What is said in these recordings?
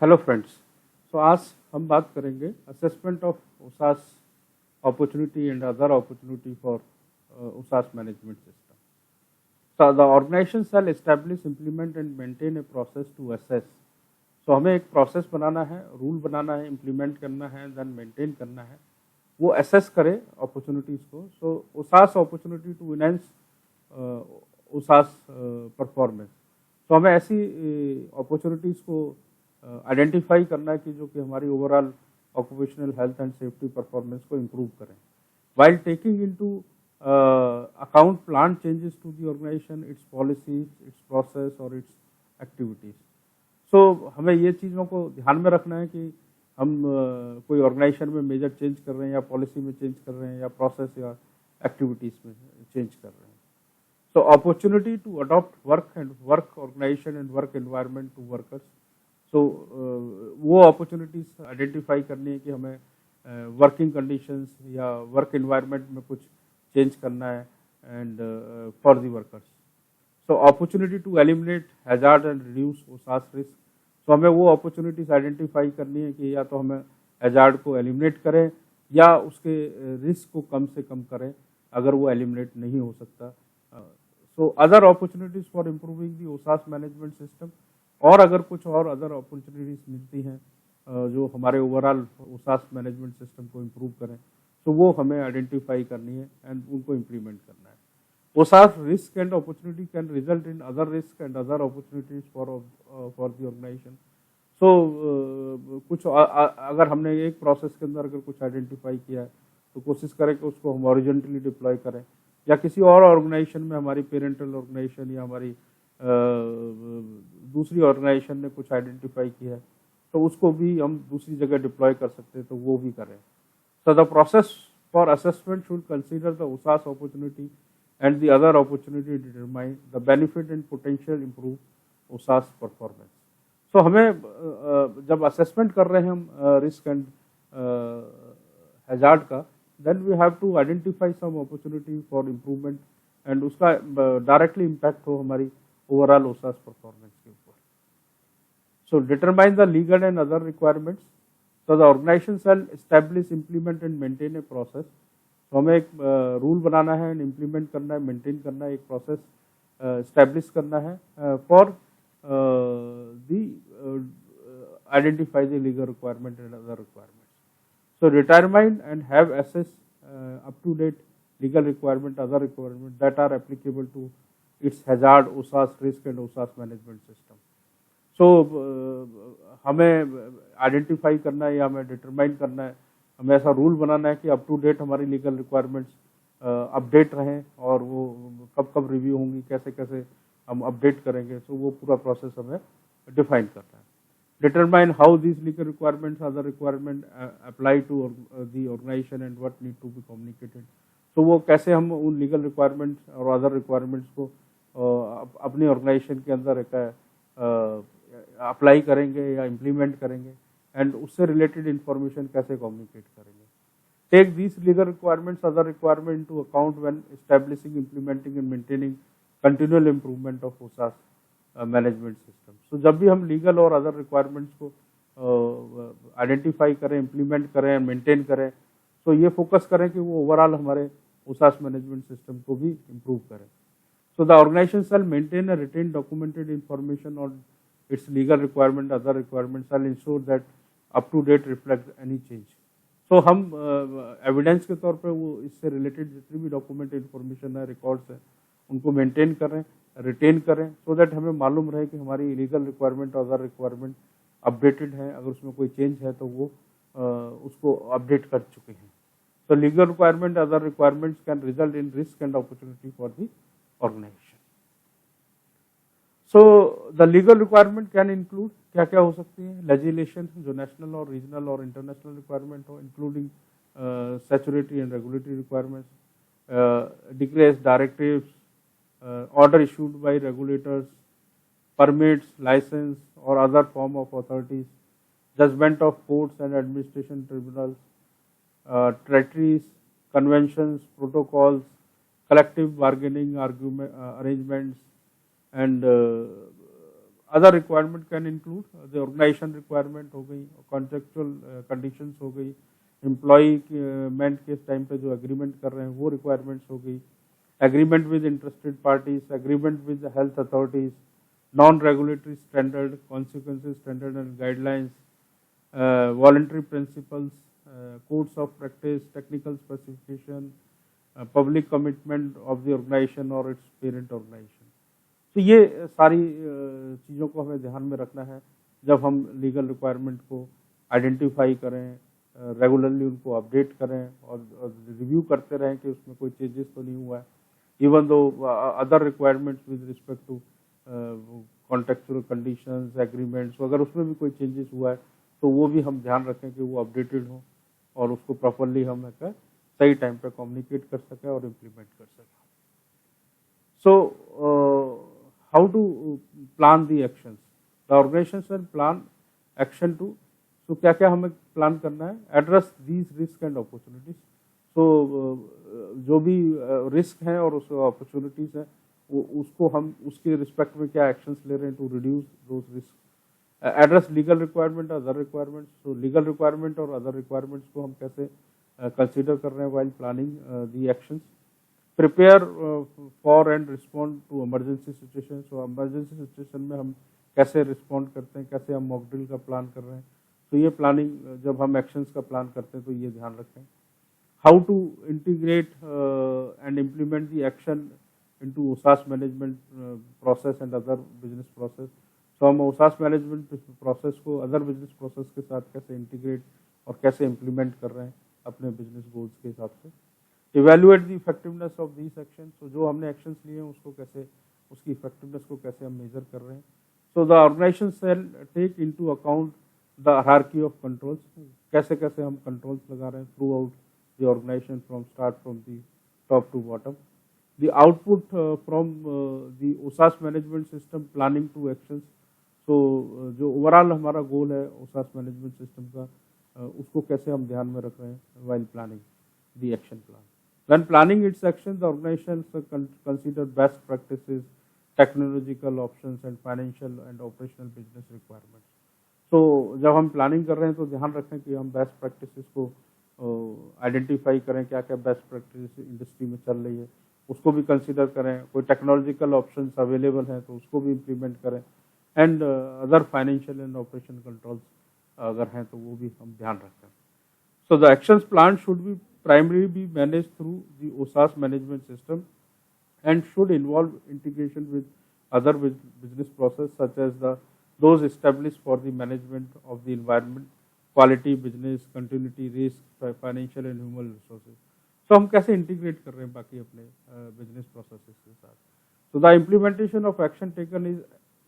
Hello friends. आज हम बात करेंगे assessment of OHSAS opportunity and other opportunity for OHSAS management system. So the organization shall establish, implement and maintain a process to assess. So हमें एक process बनाना है, rule बनाना है, implement करना है, देन मेंटेन करना है, वो असेस करे अपॉर्चुनिटीज़ को। सो उसास अपॉर्चुनिटी टू इनहेंस उसास परफॉर्मेंस। तो हमें ऐसी अपॉर्चुनिटीज़ को आइडेंटिफाई करना है कि जो कि हमारी overall occupational health and safety performance को इम्प्रूव करें, while taking into account plan changes to the organization, its policies, its process और its activities. So हमें ये चीज़ों को ध्यान में रखना है कि हम कोई ऑर्गेनाइजेशन में मेजर चेंज कर रहे हैं या पॉलिसी में चेंज कर रहे हैं या प्रोसेस या एक्टिविटीज़ में चेंज कर रहे हैं। So opportunity to adopt work organisation and work environment to workers. So वो अपॉर्चुनिटीज़ आइडेंटिफाई करनी है कि हमें वर्किंग कंडीशंस या वर्क एनवायरनमेंट में कुछ चेंज करना है and for the workers. So opportunity to eliminate hazard and reduce OHSAS risk. So हमें वो अपॉर्चुनिटीज आइडेंटिफाई करनी है कि या तो हमें हैजार्ड को एलिमिनेट करें या उसके रिस्क को कम से कम करें अगर वो एलिमिनेट नहीं हो सकता। So other opportunities for improving the OHSAS management system, और अगर कुछ और अदर अपॉर्चुनिटीज मिलती हैं जो हमारे ओवरऑल उसास मैनेजमेंट सिस्टम को इम्प्रूव करें, तो वो हमें आइडेंटिफाई करनी है एंड उनको इम्प्लीमेंट करना है। OHSAS risk and opportunity can result in other risk and other opportunities for the organisation. So कुछ अगर हमने एक प्रोसेस के अंदर अगर कुछ आइडेंटिफाई किया है तो कोशिश करें कि उसको हम हॉरिजॉन्टली डिप्लॉय करें, या किसी और ऑर्गेनाइजेशन में हमारी पेरेंटल ऑर्गेनाइजेशन या हमारी दूसरी ऑर्गेनाइजेशन ने कुछ आइडेंटिफाई किया है तो उसको भी हम दूसरी जगह डिप्लॉय कर सकते हैं, तो वो भी करें। So the process for assessment should consider the USAS opportunity and the other opportunity to determine the benefit and potential improve USAS performance. So हमें जब assessment कर रहे हैं हम risk and hazard का, then we have to identify some opportunity for improvement and उसका directly impact हो हमारी overall USAS performance के ऊपर। So determine the legal and other requirements. So the organization shall establish, implement and maintain a process. तो हमें एक rule बनाना है, implement करना है, मेंटेन करना है, एक प्रोसेस एस्टेब्लिश करना है for the identify the legal requirement and other requirements. So determine and have assess up to date legal requirement, other requirement that are applicable to its hazard, OHSAS risk and OHSAS management system. So हमें identify करना है या हमें determine करना है, हमें ऐसा rule बनाना है कि अप टू डेट हमारी लीगल रिक्वायरमेंट्स अपडेट रहें और वो कब कब रिव्यू होंगी, कैसे कैसे हम अपडेट करेंगे। सो वो पूरा प्रोसेस हमें डिफाइन करना है। Determine how this legal requirements other requirement apply to the organisation and what need to be communicated. तो वो कैसे हम उन लीगल रिक्वायरमेंट्स और अदर रिक्वायरमेंट्स को अपनी ऑर्गेनाइजेशन के अंदर एक अप्लाई करेंगे या इम्प्लीमेंट करेंगे एंड उससे रिलेटेड इंफॉर्मेशन कैसे कम्युनिकेट करेंगे। Take these legal requirements other requirement into account when establishing, implementing and maintaining continual improvement of OHSAS management system. So जब भी हम लीगल और अदर रिक्वायरमेंट्स को आइडेंटिफाई करें, इम्प्लीमेंट करें, मेंटेन करें, तो ये फोकस करें कि वो ओवरऑल हमारे उसास मैनेजमेंट सिस्टम को भी इम्प्रूव करें। So the organisation shall maintain a written documented information on its legal requirement, other requirements shall ensure that up to date reflect any change. So हम एविडेंस के तौर पे वो इससे रिलेटेड जितनी भी डॉक्यूमेंट इन्फॉर्मेशन है, रिकॉर्ड्स है, उनको मेंटेन करें, रिटेन करें, सो दैट हमें मालूम रहे कि हमारी लीगल रिक्वायरमेंट और अदर रिक्वायरमेंट अपडेटेड है, अगर उसमें कोई चेंज है तो वो उसको अपडेट कर चुके हैं। So legal requirement, other requirements can result in risk and opportunity for the organization. So the legal requirement can include क्या क्या हो सकती है, legislation जो national और regional और international requirement हो, including statutory and regulatory requirements, decrees, directives, order issued by regulators, permits, license or other form of authorities, judgment of courts and administration tribunals, treaties, conventions, protocols, collective bargaining arrangements, and other requirement can include the organisation requirement हो गई, contractual conditions हो गई, employment के time पे जो agreement कर रहे हैं वो रिक्वायरमेंट्स हो गई, agreement with interested parties, agreement with the health authorities, non-regulatory standard, consequences standard and guidelines, voluntary principles, codes of practice, technical specification, public commitment of the organization or its parent organization. तो ये सारी चीज़ों को हमें ध्यान में रखना है जब हम लीगल रिक्वायरमेंट को आइडेंटिफाई करें, रेगुलरली उनको अपडेट करें और रिव्यू करते रहें कि उसमें कोई चेंजेस तो नहीं हुआ है, even though other requirements with respect to contractual conditions, agreements, अगर उसमें भी कोई चेंजेस हुआ है तो वो भी हम ध्यान रखें कि वो अपडेटेड हो और उसको प्रॉपरली हम सही टाइम पे कम्युनिकेट कर सकें और इम्प्लीमेंट कर सकें. So how to plan the actions, the organisation plan action to, तो क्या क्या हमें प्लान करना है, address these risk and opportunities. तो जो भी रिस्क हैं और उस अपॉर्चुनिटीज़ हैं उसको हम उसके रिस्पेक्ट में क्या एक्शंस ले रहे हैं to reduce those risk, address legal requirement, other requirements. तो लीगल रिक्वायरमेंट और अदर रिक्वायरमेंट्स को हम कैसे कंसीडर कर रहे हैं while planning the actions. Prepare for and respond to emergency situation. So emergency situation में हम कैसे रिस्पॉन्ड करते हैं, कैसे हम मॉक ड्रिल का प्लान कर रहे हैं. तो ये प्लानिंग जब हम एक्शंस का प्लान करते हैं तो ये ध्यान रखें. How to integrate and implement the action into OSAS management process and other business process. So हम OSAS management process को other business process के साथ कैसे integrate और कैसे implement कर रहे हैं अपने business goals के हिसाब से. Evaluate the effectiveness of these actions. So जो हमने actions लिए हैं उसको कैसे, उसकी effectiveness को कैसे हम measure कर रहे हैं. So the organization shall take into account the hierarchy of controls. कैसे कैसे हम controls लगा रहे हैं throughout the organization from the top to bottom. The output from the OSAS management system planning to actions. So जो overall हमारा goal है OSAS management system का, उसको कैसे हम ध्यान में रख रहे हैं while planning the action plan. When planning its actions, the organization consider best practices, technological options and financial and operational business requirements. So जब हम प्लानिंग कर रहे हैं तो ध्यान रखें कि हम बेस्ट प्रैक्टिसेस को आइडेंटिफाई करें, क्या क्या बेस्ट प्रैक्टिस इंडस्ट्री में चल रही है उसको भी कंसीडर करें, कोई टेक्नोलॉजिकल ऑप्शंस अवेलेबल हैं तो उसको भी इम्प्लीमेंट करें, and other financial and operation controls अगर हैं तो वो भी हम ध्यान रखें. So the actions plan should be primary be manage through the OSAS management system and should involve integration with other business process such as those established for the management of the environment, quality, business, continuity, risk, financial and human resources. So हम कैसे integrate कर रहे हैं बाकी अपने business processes के साथ. So the implementation of action taken is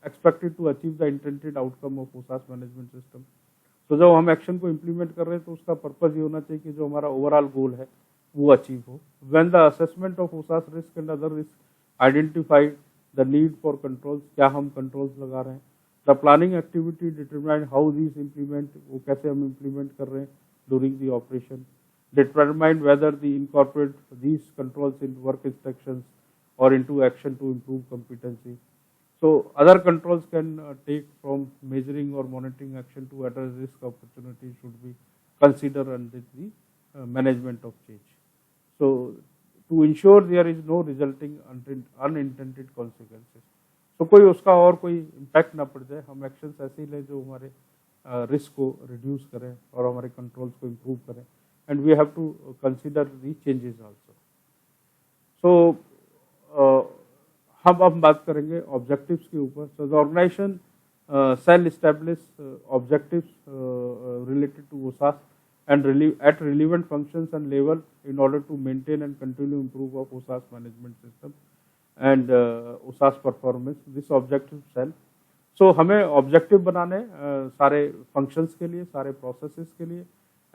expected to achieve the intended outcome of OSAS management system. So जब हम एक्शन को इम्प्लीमेंट कर रहे हैं तो उसका पर्पज ये होना चाहिए कि जो हमारा ओवरऑल गोल है वो अचीव हो. When the assessment of OSAS risk and other risk identified the need for controls, क्या हम कंट्रोल्स लगा रहे हैं. The planning activity determine how these implement, वो कैसे हम implement कर रहे हैं during the operation. Determine whether the incorporate these controls in work instructions or into action to improve competency. So other controls can take from measuring or monitoring action to address risk opportunities should be considered under the management of change. So to ensure there is no resulting unintended consequences. तो कोई उसका और कोई impact ना पड़ जाए, हम actions ऐसे ही लें जो हमारे रिस्क को रिड्यूस करें और हमारे कंट्रोल्स को इम्प्रूव करें, and we have to consider the changes also. So हम बात करेंगे ऑब्जेक्टिव्स के ऊपर. So the organisation shall establish objectives related to OSAS and at relevant functions and level in order to maintain and continue improve of OSAS management system and OSAS performance. This objective shall. So हमें objective बनाने सारे functions के लिए, सारे processes के लिए,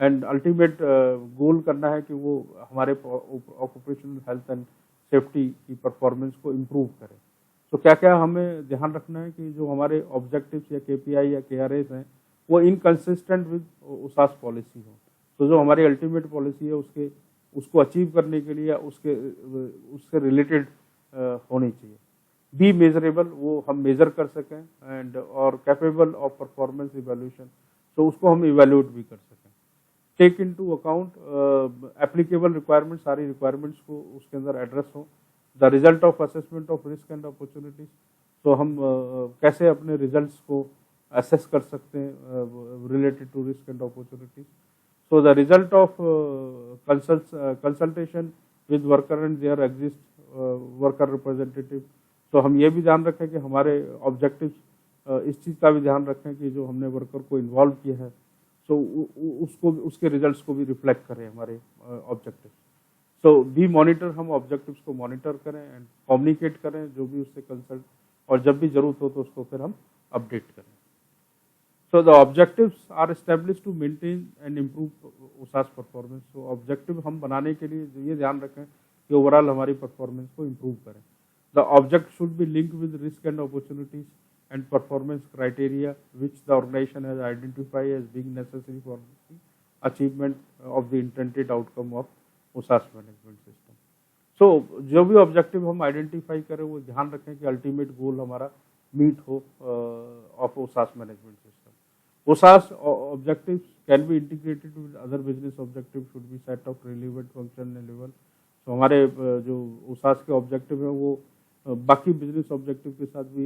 and ultimate goal करना है कि वो हमारे ऑक्यूपेशनल हेल्थ एंड सेफ्टी की परफॉर्मेंस को इम्प्रूव करें. तो क्या क्या हमें ध्यान रखना है कि जो हमारे ऑब्जेक्टिव्स या KPI या KRAs हैं वो इनकंसिस्टेंट विद OSAS पॉलिसी हो. तो जो हमारी अल्टीमेट पॉलिसी है उसको अचीव करने के लिए उसके रिलेटेड होनी चाहिए. बी मेजरेबल, वो हम मेजर कर सकें, एंड और कैपेबल ऑफ परफॉर्मेंस इवेल्यूशन, तो उसको हम इवेल्यूएट भी कर सकें। Take into account applicable requirements, सारी रिक्वायरमेंट्स को उसके अंदर एड्रेस हो। The result of assessment of risk and opportunities, तो हम कैसे अपने रिजल्ट्स को असेस कर सकते हैं related to risk and opportunities. So the result of consultation with worker and their exist worker representative, तो हम ये भी ध्यान रखें कि हमारे ऑब्जेक्टिव्स, इस चीज़ का भी ध्यान रखें कि जो हमने वर्कर को इन्वॉल्व किया है तो उसको, उसके रिजल्ट्स को भी रिफ्लेक्ट करें हमारे ऑब्जेक्टिव। सो बी मॉनिटर, हम ऑब्जेक्टिव्स को मॉनिटर करें एंड कम्युनिकेट करें जो भी उससे कंसल्ट, और जब भी जरूरत हो तो उसको फिर हम अपडेट करें। So the objectives are establish to maintain and improve OHSAS performance. तो ऑब्जेक्टिव हम बनाने के लिए ये ध्यान रखें कि ओवरऑल हमारी परफॉर्मेंस को इम्प्रूव करें। The object should be linked with risk and opportunities and performance criteria which the organization has identified as being necessary for the achievement of the intended outcome of USAS management system. So जो भी objective हम identify करें वो ध्यान रखें कि ultimate goal हमारा meet हो of USAS management system. USAS objectives can be integrated with other business objectives, should be set of relevant function and level। तो हमारे जो USAS के ऑब्जेक्टिव है वो बाकी बिजनेस ऑब्जेक्टिव के साथ भी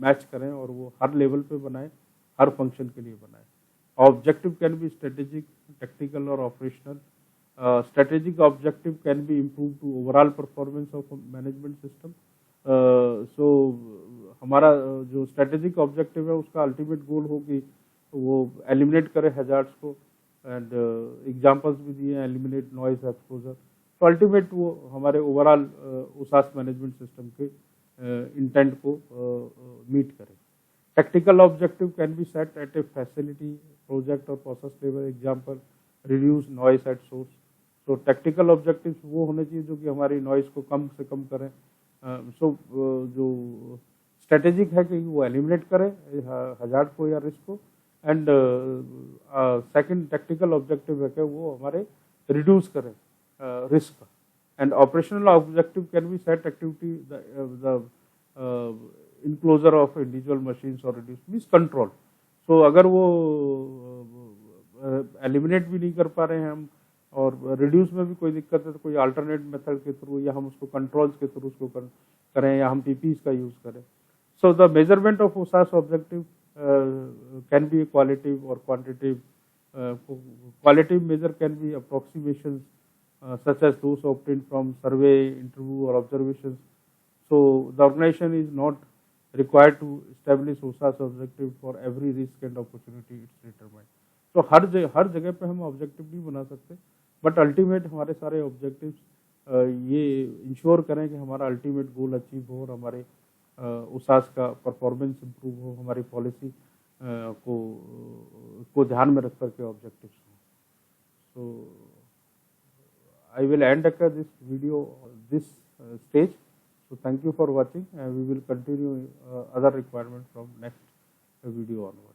मैच करें और वो हर लेवल पे बनाए, हर फंक्शन के लिए बनाए। Objective can be strategic, technical और operational. Strategic objective can be improve to overall performance of management system. So हमारा जो स्ट्रेटेजिक ऑब्जेक्टिव है उसका अल्टीमेट गोल हो कि वो एलिमिनेट करे हैजार्ड्स को, एंड एग्जांपल्स भी दिए हैं, एलिमिनेट नॉइज एक्सपोजर। तो अल्टीमेट वो हमारे ओवरऑल USAS मैनेजमेंट सिस्टम के इंटेंट को मीट करे। Technical objective can be set at a facility, project और process level, example reduce noise at source. तो टेक्निकल ऑब्जेक्टिव्स वो होने चाहिए जो कि हमारी नॉइस को कम से कम करें। जो स्ट्रेटेजिक है कि वो एलिमिनेट करे हजार्ड को या रिस्क को, एंड सेकंड टेक्निकल ऑब्जेक्टिव है कि वो हमारे रिड्यूस करें risk। and operational objective can be set activity the enclosure of individual machines or reduce means control। so अगर वो एलिमिनेट भी नहीं कर पा रहे हैं हम और रिड्यूस में भी कोई दिक्कत है तो कोई अल्टरनेट मेथड के थ्रू या हम उसको कंट्रोल्स के थ्रू उसको करें या हम पीपीज का यूज करें। So the measurement of USAS objective can be qualitative और quantitative. Qualitative measure can be approximation such as those obtained from survey, interview or observations। So the organization is not required to establish USAS objective for every risk and opportunity it's determined। तो हर जगह पे हम objective नहीं बना सकते, but ultimate हमारे सारे objectives ये इंश्योर करें कि हमारा अल्टीमेट गोल अचीव हो और हमारे USAS का परफॉर्मेंस इम्प्रूव हो, हमारी पॉलिसी को ध्यान में रख करके ऑब्जेक्टिव्स हो। सो I will end this video this stage। So thank you for watching, and we will continue other requirements from next video onward।